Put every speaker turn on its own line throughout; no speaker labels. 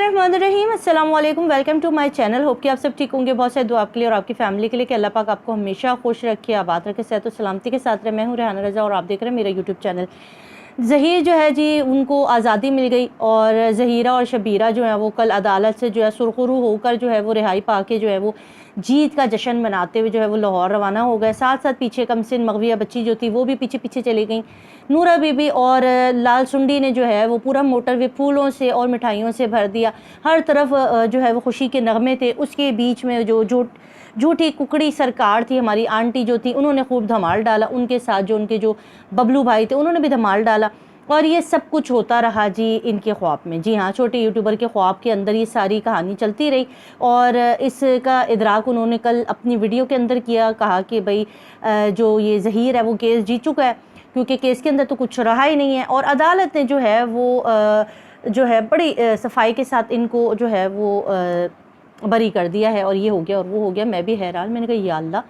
बिस्मिल्लाहिर्रहमानिर्रहीम, अस्सलाम वालेकुम, welcome to my channel. Hope कि आप सब ठीक होंगे। बहुत सारे दुआ आपके लिए और आपकी फैमिली के लिए कि अल्लाह पाक आपको हमेशा खुश रखे, आबाद रखे, सेहत और सलामती के साथ रहे। मैं हूँ रेहाना रज़ा और आप देख रहे हैं मेरा यूट्यूब चैनल। ज़हीर जो है जी, उनको आज़ादी मिल गई और ज़हीरा और शबीरा जो है वो कल अदालत से जो है सुरखरू होकर जो है वो रिहाई पा के जो है वो जीत का जश्न मनाते हुए जो है वो लाहौर रवाना हो गए। साथ साथ पीछे कमसिन मगविया बच्ची जो थी वो भी पीछे पीछे चली गई। नूरा बीबी और लाल सुंडी ने जो है वो पूरा मोटरवे फूलों से और मिठाइयों से भर दिया। हर तरफ जो है वो खुशी के नगमे थे। उसके बीच में जो झूठी कुकड़ी सरकार थी, हमारी आंटी जो थी, उन्होंने खूब धमाल डाला। उनके साथ जो उनके जो बबलू भाई थे उन्होंने भी धमाल डाला। और ये सब कुछ होता रहा जी इनके ख्वाब में। जी हाँ, छोटे यूट्यूबर के ख्वाब के अंदर ये सारी कहानी चलती रही और इसका इदराक उन्होंने कल अपनी वीडियो के अंदर किया। कहा कि भाई जो ये ज़हीर है वो केस जीत चुका है, क्योंकि केस के अंदर तो कुछ रहा ही नहीं है। और अदालत ने जो है वो जो है बड़ी सफाई के साथ इनको जो है वो बरी कर दिया है। और ये हो गया और वो हो गया। मैं भी हैरान, मैंने कहा या अल्लाह,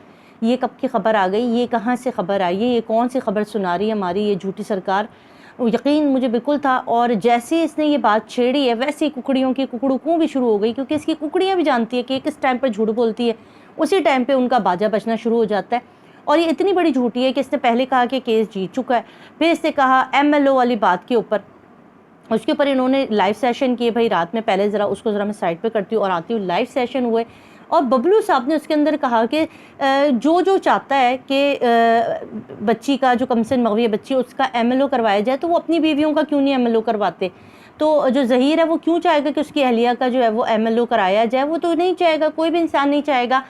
ये कब की खबर आ गई, ये कहाँ से खबर आई है, ये कौन सी खबर सुना रही है हमारी ये झूठी सरकार। यकीन मुझे बिल्कुल था। और जैसे इसने ये बात छेड़ी है वैसे ही कुकड़ियों की कुकड़ू भी शुरू हो गई, क्योंकि इसकी कुकड़ियाँ भी जानती है कि किस टाइम पर झूठ बोलती है, उसी टाइम पे उनका बाजा बजना शुरू हो जाता है। और ये इतनी बड़ी झूठी है कि इसने पहले कहा कि केस जीत चुका है, फिर इसने कहा MLO वाली बात के ऊपर, उसके ऊपर इन्होंने लाइव सेशन किए। भाई रात में पहले ज़रा उसको ज़रा मैं साइड पे करती हूँ और आती हूँ। लाइव सेशन हुए और बबलू साहब ने उसके अंदर कहा कि जो चाहता है कि बच्ची का जो कमसिन मगवी बच्ची उसका MLO करवाया जाए, तो वो अपनी बीवियों का क्यों नहीं MLO करवाते। तो जो ज़हीर है वो क्यों चाहेगा कि उसकी अहलिया का जो है वो MLO कराया जाए। वो तो नहीं चाहेगा, कोई भी इंसान नहीं चाहेगा,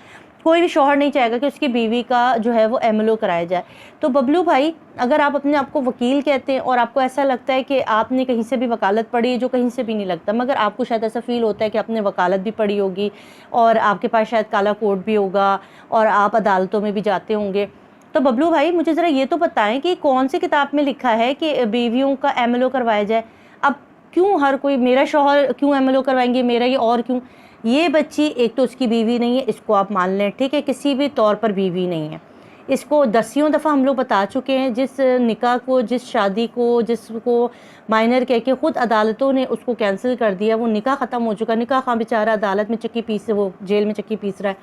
कोई भी शौहर नहीं चाहेगा कि उसकी बीवी का जो है वो MLO कराया जाए। तो बबलू भाई, अगर आप अपने आप को वकील कहते हैं और आपको ऐसा लगता है कि आपने कहीं से भी वकालत पढ़ी है, जो कहीं से भी नहीं लगता, मगर आपको शायद ऐसा फील होता है कि आपने वकालत भी पढ़ी होगी और आपके पास शायद काला कोट भी होगा और आप अदालतों में भी जाते होंगे, तो बबलू भाई मुझे ज़रा ये तो बताएं कि कौन सी किताब में लिखा है कि बीवियों का MLO करवाया जाए। अब क्यों हर कोई, मेरा शौहर क्यों MLO करवाएंगे, मेरा ये और क्यों। ये बच्ची एक तो उसकी बीवी नहीं है, इसको आप मान लें, ठीक है, किसी भी तौर पर बीवी नहीं है। इसको दसियों दफ़ा हम लोग बता चुके हैं। जिस निकाह को, जिस शादी को, जिसको माइनर कह के ख़ुद अदालतों ने उसको कैंसिल कर दिया, वो निकाह ख़त्म हो चुका। निकाह खां बेचारा अदालत में चक्की पीस, वो जेल में चक्की पीस रहा है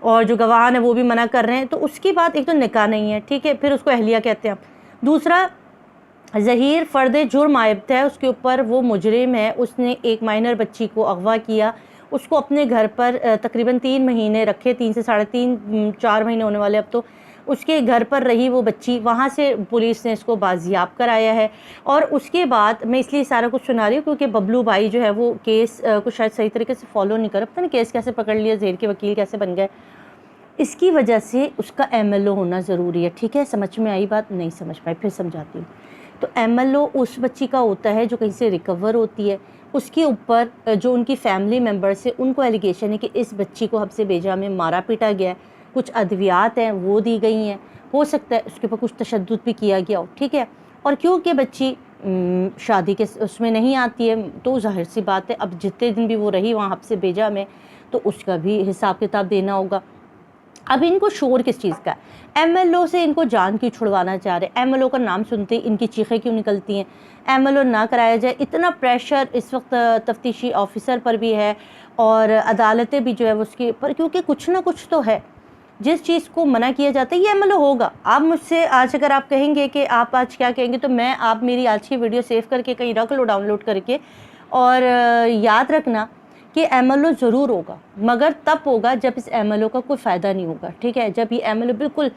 और जो गवाह है वो भी मना कर रहे हैं। तो उसकी बात, एक तो निकाह नहीं है, ठीक है, फिर उसको अहलिया कहते हैं। दूसरा, ज़हीर फ़र्द जुर्म आयब है, उसके ऊपर वो मुजरिम है। उसने एक माइनर बच्ची को अगवा किया, उसको अपने घर पर तकरीबन 3 महीने रखे, 3 से साढ़े 3-4 महीने होने वाले अब तो। उसके घर पर रही वो बच्ची, वहाँ से पुलिस ने इसको बाजियाब कराया है। और उसके बाद मैं इसलिए सारा कुछ सुना रही हूँ क्योंकि बबलू भाई जो है वो केस को शायद सही तरीके से फॉलो नहीं कर, पता नहीं केस कैसे पकड़ लिया, ज़हीर के वकील कैसे बन गए। इसकी वजह से उसका MLO होना ज़रूरी है, ठीक है। समझ में आई बात? नहीं समझ पाई, फिर समझाती हूँ। तो MLO उस बच्ची का होता है जो कहीं से रिकवर होती है। उसके ऊपर जो उनकी फैमिली मेम्बर्स है, उनको एलिगेशन है कि इस बच्ची को हब्से बेजा में मारा पीटा गया है, कुछ अद्वियात हैं वो दी गई हैं, हो सकता है उसके ऊपर कुछ तशद्दुद भी किया गया हो, ठीक है। और क्योंकि बच्ची शादी के उसमें नहीं आती है, तो ज़ाहिर सी बात है अब जितने दिन भी वो रही वहाँ हब्से बेजा में, तो उसका भी हिसाब किताब देना होगा। अब इनको शोर किस चीज़ का है? MLO से इनको जान क्यों छुड़वाना चाह रहे हैं? MLO का नाम सुनते ही इनकी चीखें क्यों निकलती हैं? MLO ना कराया जाए, इतना प्रेशर इस वक्त तफ्तीशी ऑफिसर पर भी है और अदालतें भी जो है उसके पर, क्योंकि कुछ ना कुछ तो है। जिस चीज़ को मना किया जाता है ये MLO होगा। आप मुझसे आज अगर आप कहेंगे कि आप आज क्या कहेंगे, तो मैं, आप मेरी आज की वीडियो सेव करके कहीं रख लो डाउनलोड करके, और याद रखना कि MLO ज़रूर होगा, मगर तब होगा जब इस MLO का कोई फ़ायदा नहीं होगा, ठीक है। जब ये MLO बिल्कुल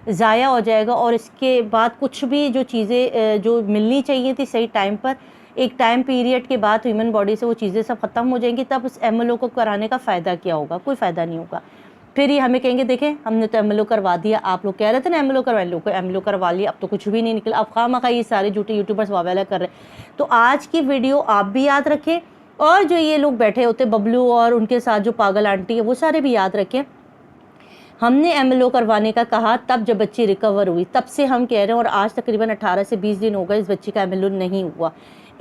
ज़ाया हो जाएगा और इसके बाद कुछ भी जो चीज़ें जो मिलनी चाहिए थी सही टाइम पर, एक टाइम पीरियड के बाद ह्यूमन बॉडी से वो चीज़ें सब ख़त्म हो जाएंगी, तब उस MLO को कराने का फ़ायदा क्या होगा? कोई फ़ायदा नहीं होगा। फिर ये हमें कहेंगे देखें हमने तो MLO करवा दिया, आप लोग कह रहे थे ना MLO करवा, लोग को MLO करवा लिया, अब तो कुछ भी नहीं निकला। अब खामखा ये सारे झूठे यूट्यूबर्स वावेला कर रहे हैं। तो आज की वीडियो आप भी याद रखें और जो ये लोग बैठे होते बबलू और उनके साथ जो पागल आंटी है वो सारे भी याद रखें। हमने MLO करवाने का कहा तब जब बच्ची रिकवर हुई, तब से हम कह रहे हैं, और आज तकरीबन 18 से 20 दिन हो गए इस बच्ची का MLO नहीं हुआ।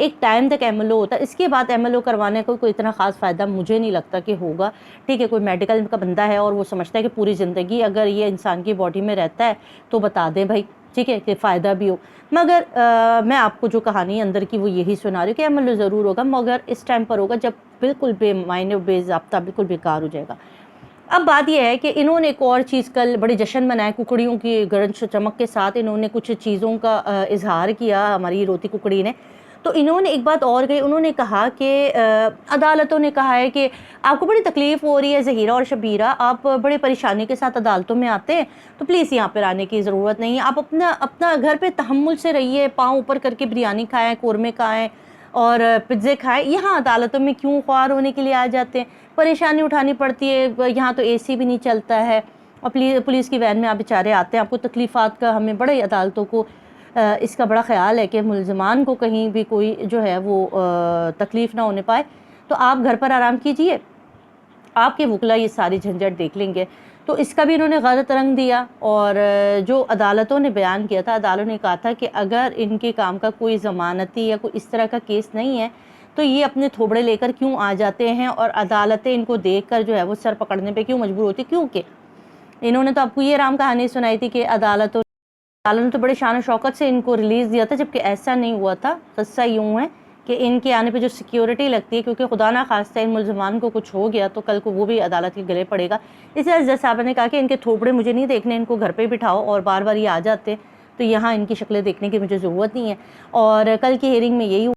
एक टाइम तक MLO होता है, इसके बाद MLO करवाने का कोई इतना ख़ास फ़ायदा मुझे नहीं लगता कि होगा, ठीक है। कोई मेडिकल का बंदा है और वो समझता है कि पूरी ज़िंदगी अगर ये इंसान की बॉडी में रहता है तो बता दें भाई, ٹھیک ہے، کہ فائدہ بھی ہو. مگر میں آپ کو جو کہانی اندر کی وہ یہی سنا رہی ہوں کہ عمل ضرور ہوگا، مگر اس ٹائم پر ہوگا جب بالکل بے معنی بے ضابطہ بالکل بیکار ہو جائے گا. اب بات یہ ہے کہ انہوں نے ایک اور چیز کل بڑی جشن منائے، ککڑیوں کی گرج چمک کے ساتھ انہوں نے کچھ چیزوں کا اظہار کیا ہماری روتی ککڑی نے. تو انہوں نے ایک بات اور کہی، انہوں نے کہا کہ عدالتوں نے کہا ہے کہ آپ کو بڑی تکلیف ہو رہی ہے ظہیرہ اور شبیرہ، آپ بڑے پریشانی کے ساتھ عدالتوں میں آتے ہیں تو پلیز یہاں پر آنے کی ضرورت نہیں ہے، آپ اپنا گھر پہ تحمل سے رہیے، پاؤں اوپر کر کے بریانی کھائیں، قورمے کھائیں اور پزے کھائیں، یہاں عدالتوں میں کیوں خوار ہونے کے لیے آ جاتے ہیں؟ پریشانی اٹھانی پڑتی ہے، یہاں تو اے سی بھی نہیں چلتا ہے اور پولیس کی وین میں آپ بیچارے آتے ہیں. آپ کو تکلیفات کا ہمیں بڑے عدالتوں کو اس کا بڑا خیال ہے کہ ملزمان کو کہیں بھی کوئی جو ہے وہ تکلیف نہ ہونے پائے. تو آپ گھر پر آرام کیجئے، آپ کے وکلا یہ ساری جھنجھٹ دیکھ لیں گے. تو اس کا بھی انہوں نے غلط رنگ دیا. اور جو عدالتوں نے بیان کیا تھا، عدالتوں نے کہا تھا کہ اگر ان کے کام کا کوئی ضمانتی یا کوئی اس طرح کا کیس نہیں ہے تو یہ اپنے تھوبڑے لے کر کیوں آ جاتے ہیں اور عدالتیں ان کو دیکھ کر جو ہے وہ سر پکڑنے پہ کیوں مجبور ہوتی. کیونکہ انہوں نے تو آپ کو یہ رام کہانی سنائی تھی کہ عدالتوں نے تو بڑے شان و شوکت سے ان کو ریلیز دیا تھا، جبکہ ایسا نہیں ہوا تھا. قصہ یوں ہے کہ ان کے آنے پہ جو سیکیورٹی لگتی ہے، کیونکہ خدا نہ خواستہ ان ملزمان کو کچھ ہو گیا تو کل کو وہ بھی عدالت کے گلے پڑے گا. اس لیے جج صاحب نے کہا کہ ان کے تھوپڑے مجھے نہیں دیکھنے، ان کو گھر پہ بٹھاؤ، اور بار بار یہ آ جاتے تو یہاں ان کی شکلیں دیکھنے کی مجھے ضرورت نہیں ہے. اور کل کی ہیئرنگ میں یہی ہوا.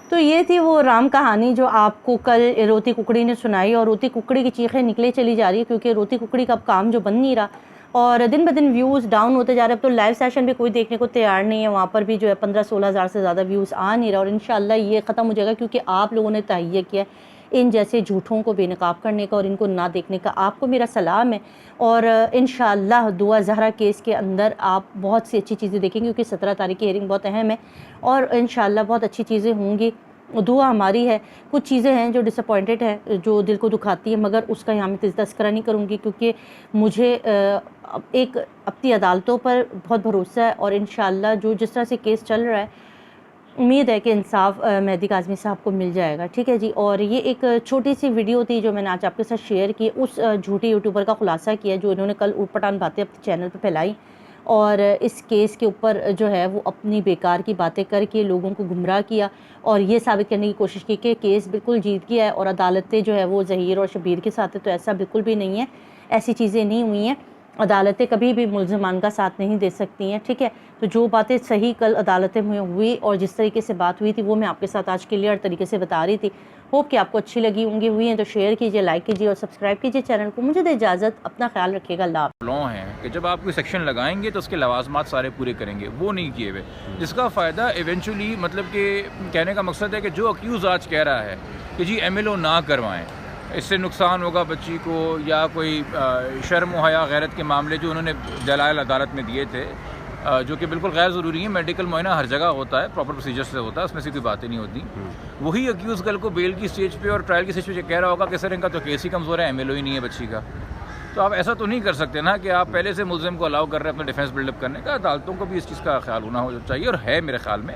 تو یہ تھی وہ رام کہانی جو آپ کو کل روتی ککڑی نے سنائی، اور روتی ککڑی کی چیخیں نکلے چلی جا رہی ہے کیونکہ روتی ککڑی کا اب کام جو بن نہیں رہا اور دن بدن ویوز ڈاؤن ہوتے جا رہے ہیں. اب تو لائیو سیشن بھی کوئی دیکھنے کو تیار نہیں ہے، وہاں پر بھی جو ہے 15-16 ہزار سے زیادہ ویوز آ نہیں رہا. اور انشاءاللہ یہ ختم ہو جائے گا کیونکہ آپ لوگوں نے تہیہ کیا ان جیسے جھوٹوں کو بے نقاب کرنے کا اور ان کو نہ دیکھنے کا. آپ کو میرا سلام ہے اور انشاءاللہ دعا زہرا کیس کے اندر آپ بہت سی اچھی چیزیں دیکھیں گے کیونکہ 17 تاریخ کی ہیئرنگ بہت اہم ہے اور انشاءاللہ بہت اچھی چیزیں ہوں گی. دعا ہماری ہے. کچھ چیزیں ہیں جو ڈس اپوائنٹڈ ہیں، جو دل کو دکھاتی ہیں، مگر اس کا یہاں میں تذکرہ نہیں کروں گی کیونکہ مجھے ایک اپنی عدالتوں پر بہت بھروسہ ہے اور انشاءاللہ جس طرح سے کیس چل رہا ہے امید ہے کہ انصاف مہدی کاظمی صاحب کو مل جائے گا. ٹھیک ہے جی. اور یہ ایک چھوٹی سی ویڈیو تھی جو میں نے آج آپ کے ساتھ شیئر کی، اس جھوٹی یوٹیوبر کا خلاصہ کیا جو انہوں نے کل اوٹ پٹان باتیں اپنے چینل پہ پھیلائی اور اس کیس کے اوپر جو ہے وہ اپنی بیکار کی باتیں کر کے لوگوں کو گمراہ کیا اور یہ ثابت کرنے کی کوشش کی کہ کیس بالکل جیت گیا ہے اور عدالتیں جو ہے وہ ظہیر اور شبیر کے ساتھ ہے. تو ایسا بالکل بھی نہیں ہے، ایسی چیزیں نہیں ہوئی ہیں. عدالتیں کبھی بھی ملزمان کا ساتھ نہیں دے سکتی ہیں. ٹھیک ہے. تو جو باتیں صحیح کل عدالتیں میں ہوئی اور جس طریقے سے بات ہوئی تھی وہ میں آپ کے ساتھ آج کلیئر طریقے سے بتا رہی تھی. ہوپ کہ آپ کو اچھی لگی ہوں گی. ہوئی ہیں تو شیئر کیجئے، لائک کیجئے اور سبسکرائب کیجئے چینل کو. مجھے دے اجازت، اپنا خیال رکھیے گا. اللہ حافظ.
لو ہیں کہ جب آپ کوئی سیکشن لگائیں گے تو اس کے لوازمات سارے پورے کریں گے، وہ نہیں کیے ہوئے، جس کا فائدہ ایونچولی مطلب کہ کہنے کا مقصد ہے کہ جو اکیوز آج کہہ رہا ہے کہ جی ایم ایل او نہ کروائیں، اس سے نقصان ہوگا بچی کو، یا کوئی شرم و حیا غیرت کے معاملے جو انہوں نے دلائل عدالت میں دیے تھے جو کہ بالکل غیر ضروری ہیں. میڈیکل معائنہ ہر جگہ ہوتا ہے، پراپر پروسیجر سے ہوتا ہے، اس میں سے کوئی باتیں نہیں ہوتی. وہی اکیوز کل کو بیل کی سٹیج پہ اور ٹرائل کی سٹیج پہ کہہ رہا ہوگا کہ سر ان کا تو کیس ہی کمزور ہے، ایم ایل او ہی نہیں ہے بچی کا. تو آپ ایسا تو نہیں کر سکتے نا کہ آپ پہلے سے ملزم کو الاؤ کر رہے ہیں اپنا ڈیفینس بلڈ اپ کرنے کا. عدالتوں کو بھی اس چیز کا خیال ہونا چاہیے اور ہے میرے خیال میں،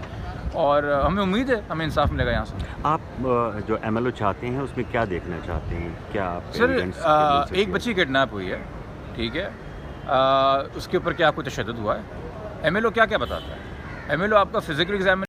اور ہمیں امید ہے ہمیں انصاف ملے گا یہاں سے.
آپ جو ایم ایل او چاہتے ہیں اس میں کیا دیکھنا چاہتے ہیں؟ کیا آپ
سر ایک بچی کڈنیپ ہوئی ہے، ٹھیک ہے، اس کے اوپر کیا کوئی تشدد ہوا ہے؟ ایم ایل او کیا بتاتا ہے؟ ایم ایل او آپ کا فزیکل ایگزامن